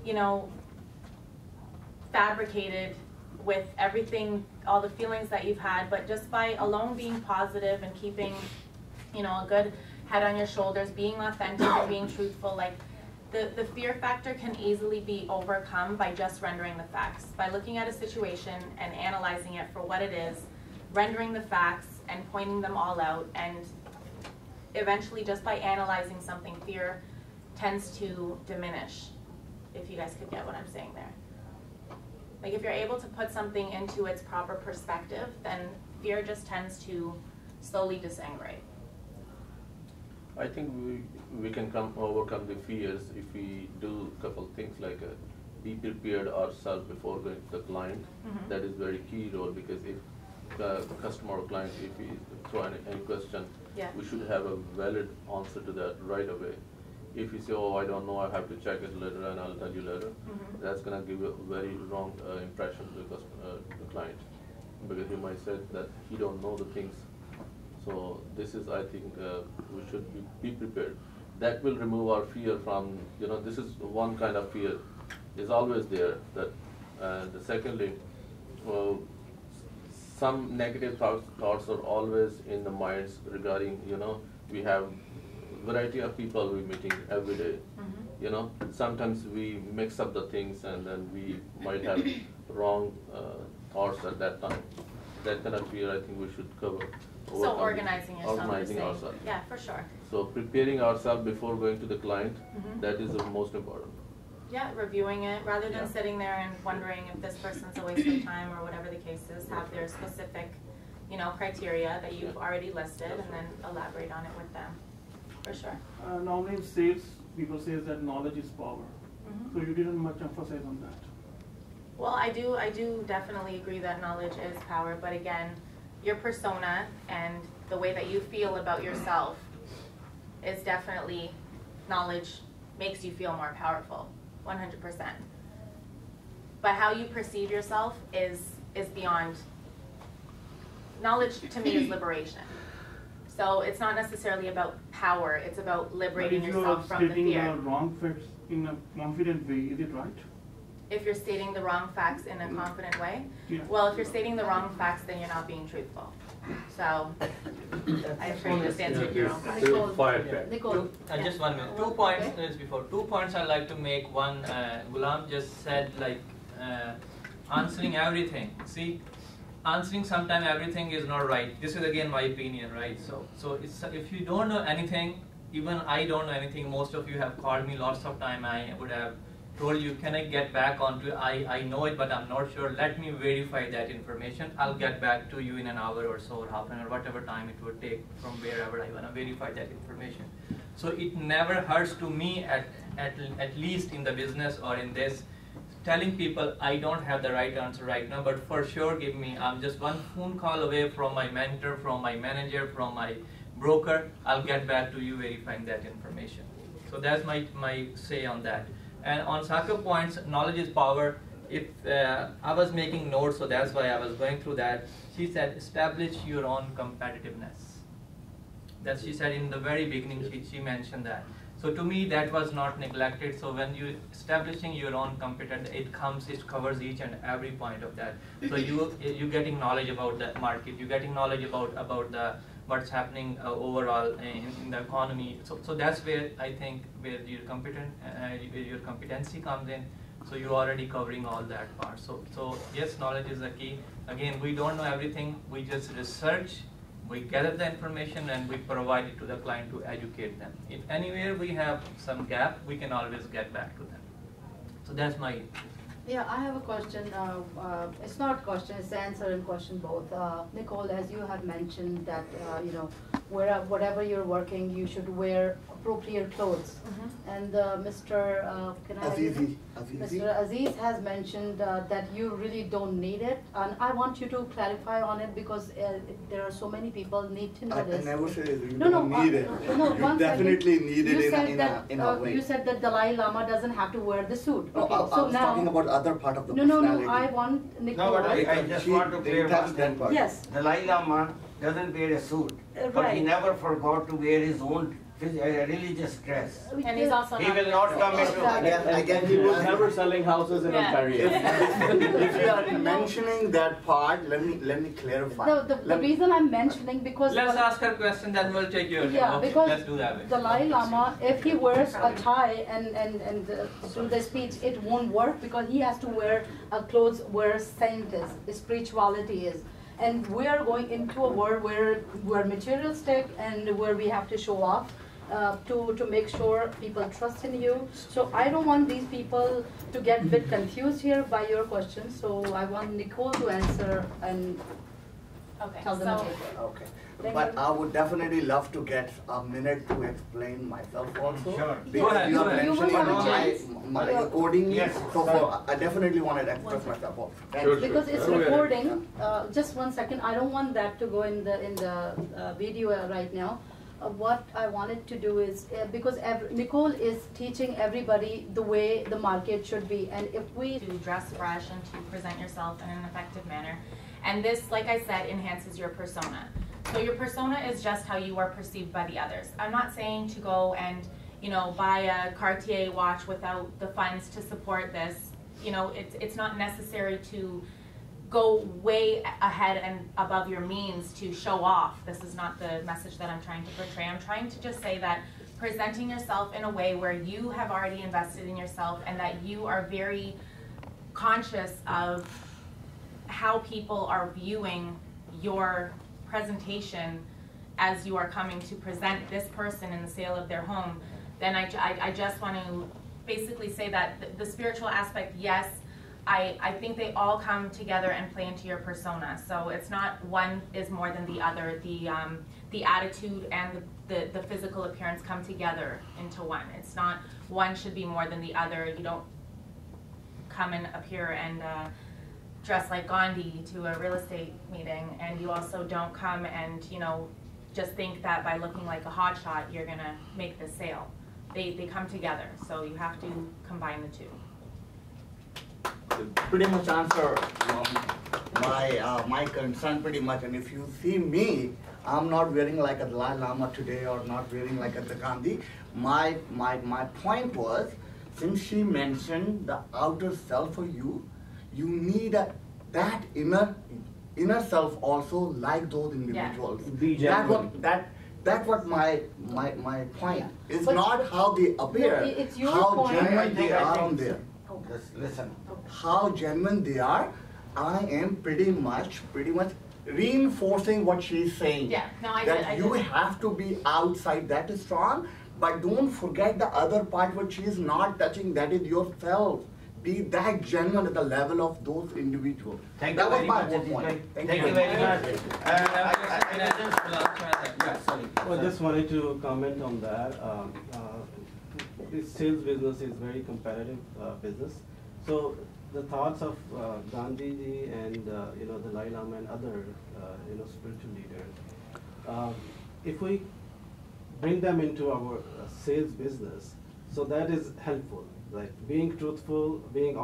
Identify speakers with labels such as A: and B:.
A: you know, fabricated with everything, all the feelings that you've had, but just by alone being positive and keeping, you know, a good head on your shoulders, being authentic and being truthful, like the fear factor can easily be overcome by just rendering the facts, by looking at a situation and analyzing it for what it is, rendering the facts and pointing them all out, and eventually just by analyzing something, fear tends to diminish, if you guys could get what I'm saying there. Like if you're able to put something into its proper perspective, then fear just tends to slowly disintegrate.
B: I think we can overcome the fears if we do a couple things like be prepared ourselves before going to the client. That is very key role, because if the customer or client, if we throw any question, we should have a valid answer to that right away. If you say, oh, I don't know, I have to check it later and I'll tell you later, that's going to give a very wrong impression to the client, because he might say that he don't know the things. So this is, I think, we should be prepared. That will remove our fear from, you know, this is one kind of fear, is always there. That, and secondly, some negative thoughts are always in the minds regarding, you know, we have variety of people we're meeting every day. You know, sometimes we mix up the things and then we might have wrong thoughts at that time. That kind of fear, I think we should cover.
A: So organizing yourself.
B: Organizing ourselves.
A: Yeah, for sure.
B: So preparing ourselves before going to the client, that is the most important.
A: Yeah, reviewing it, rather than sitting there and wondering if this person's a waste of time or whatever the case is, have their specific, you know, criteria that you've already listed, and then elaborate on it with them. For sure.
C: Normally in sales, people say that knowledge is power. So you didn't much emphasize on that.
A: Well, I do definitely agree that knowledge is power, but again, your persona and the way that you feel about yourself is definitely, knowledge makes you feel more powerful, 100%. But how you perceive yourself is beyond. Knowledge to me is liberation. So it's not necessarily about power, it's about liberating yourself from the fear.
C: If you're stating the wrong facts in a confident way, is it right?
A: If you're stating the wrong facts in a confident way?
C: Yeah.
A: Well, if you're stating the wrong facts, then you're not being truthful. So, I afraid you just answered your own question.
D: Nicole. Just 1 minute. 2 points is before. 2 points I'd like to make. One, Ghulam just said, like, answering everything. See, answering sometime everything is not right. This is again my opinion, right? So it's, if you don't know anything, even I don't know anything, most of you have called me lots of time, I would have told you, can I get back onto, I know it, but I'm not sure, let me verify that information, I'll get back to you in an hour or so, or half an hour, whatever time it would take from wherever I want to verify that information. So it never hurts to me, at least in the business or in this, telling people I don't have the right answer right now, but for sure give me, I'm just one phone call away from my mentor, from my manager, from my broker, I'll get back to you verifying that information. So that's my say on that. And on Saka points, knowledge is power. If I was making notes, so that's why I was going through that. She said, establish your own competitiveness. That she said in the very beginning, she mentioned that. So to me, that was not neglected. So when you establishing your own competence, it covers each and every point of that. So you getting knowledge about the market, you getting knowledge about the what's happening overall in the economy. So that's where I think where your competency comes in. So you're already covering all that part. So yes, knowledge is the key. Again, we don't know everything. We just research, we gather the information, and we provide it to the client to educate them. If anywhere we have some gap, we can always get back to them. So that's my.
E: Yeah, I have a question. It's not a question, it's answer and question both. Nicole, as you have mentioned that, you know, whatever you're working, you should wear appropriate clothes. And Mr. Aziz has mentioned that you really don't need it. And I want you to clarify on it, because there are so many people need to know this.
F: I never said you don't need it. You definitely need it in a way.
E: You said that Dalai Lama doesn't have to wear the suit. Okay,
F: I was talking about other part of the
E: personality. No, I want Nicole.
G: No, but I just want to clear
F: that part.
E: Yes.
G: Dalai Lama doesn't wear a suit, but he never forgot to wear his own religious stress.
A: And he's also
G: He
A: not
G: will not come into.
F: Again,
B: He was never selling houses in
A: Yeah.
B: Ontario.
F: If you are mentioning that part, let me clarify.
E: The reason I'm mentioning because
D: Let's ask her question, then we'll take your
E: yeah,
D: okay,
E: because
D: let's do that way.
E: Dalai Lama, if he wears a tie and do the speech, it won't work because he has to wear clothes where saint is, spirituality is. And we are going into a world where we're materialistic and where we have to show off to make sure people trust in you. So I don't want these people to get a bit confused here by your question. So I want Nicole to answer and
A: Okay,
E: tell them.
A: so
F: Okay. But I would definitely love to get a minute to explain myself also.
G: Sure.
F: Because
E: Yeah,
F: you are
E: you will
F: mentioning
E: have a chance.
F: my recording.
G: Yes,
F: So
G: sorry.
F: I definitely wanted to express myself also. Thank
B: Sure,
F: you.
E: Because it's
B: Sure.
E: recording. Just 1 second. I don't want that to go in the video right now. What I wanted to do is because Nicole is teaching everybody the way the market should be, and if we
A: to dress fresh and to present yourself in an effective manner. And this, like I said, enhances your persona. So your persona is just how you are perceived by the others. I'm not saying to go and, buy a Cartier watch without the funds to support this. It's not necessary to go way ahead and above your means to show off. This is not the message that I'm trying to portray. I'm trying to just say that presenting yourself in a way where you have already invested in yourself and that you are very conscious of how people are viewing your presentation as you are coming to present this person in the sale of their home, then I just want to basically say that the spiritual aspect, yes, I think they all come together and play into your persona. So it's not one is more than the other. The attitude and the physical appearance come together into one. It's not one should be more than the other. You don't come and appear and dress like Gandhi to a real estate meeting, and you also don't come and just think that by looking like a hotshot you're gonna make the sale. They come together, so you have to combine the two.
F: Pretty much answer my concern pretty much. And if you see me, I'm not wearing like a Dalai Lama today or not wearing like a Gandhi. My point was, since she mentioned the outer self for you, you need that inner self also like those individuals.
A: Yeah.
F: That's what my point is.
E: But
F: not how they appear,
E: it's your
F: how
E: point.
F: genuine they are on there.
G: Just listen.
F: How genuine they are. I am pretty much reinforcing what she's saying.
A: Yeah, no, I
F: that
A: did.
F: you have to be outside, that is strong, but don't forget the other part which she is not touching, that is yourself. Be that genuine at the level of those individuals.
G: Thank
F: That
G: you
F: was
G: very
F: my
G: much.
F: whole point.
G: Thank you very much. Sorry.
H: Well, I just wanted to comment on that. This sales business is very competitive business. So the thoughts of Gandhiji and the Dalai Lama and other spiritual leaders, if we bring them into our sales business, so that is helpful. Like being truthful, being honest.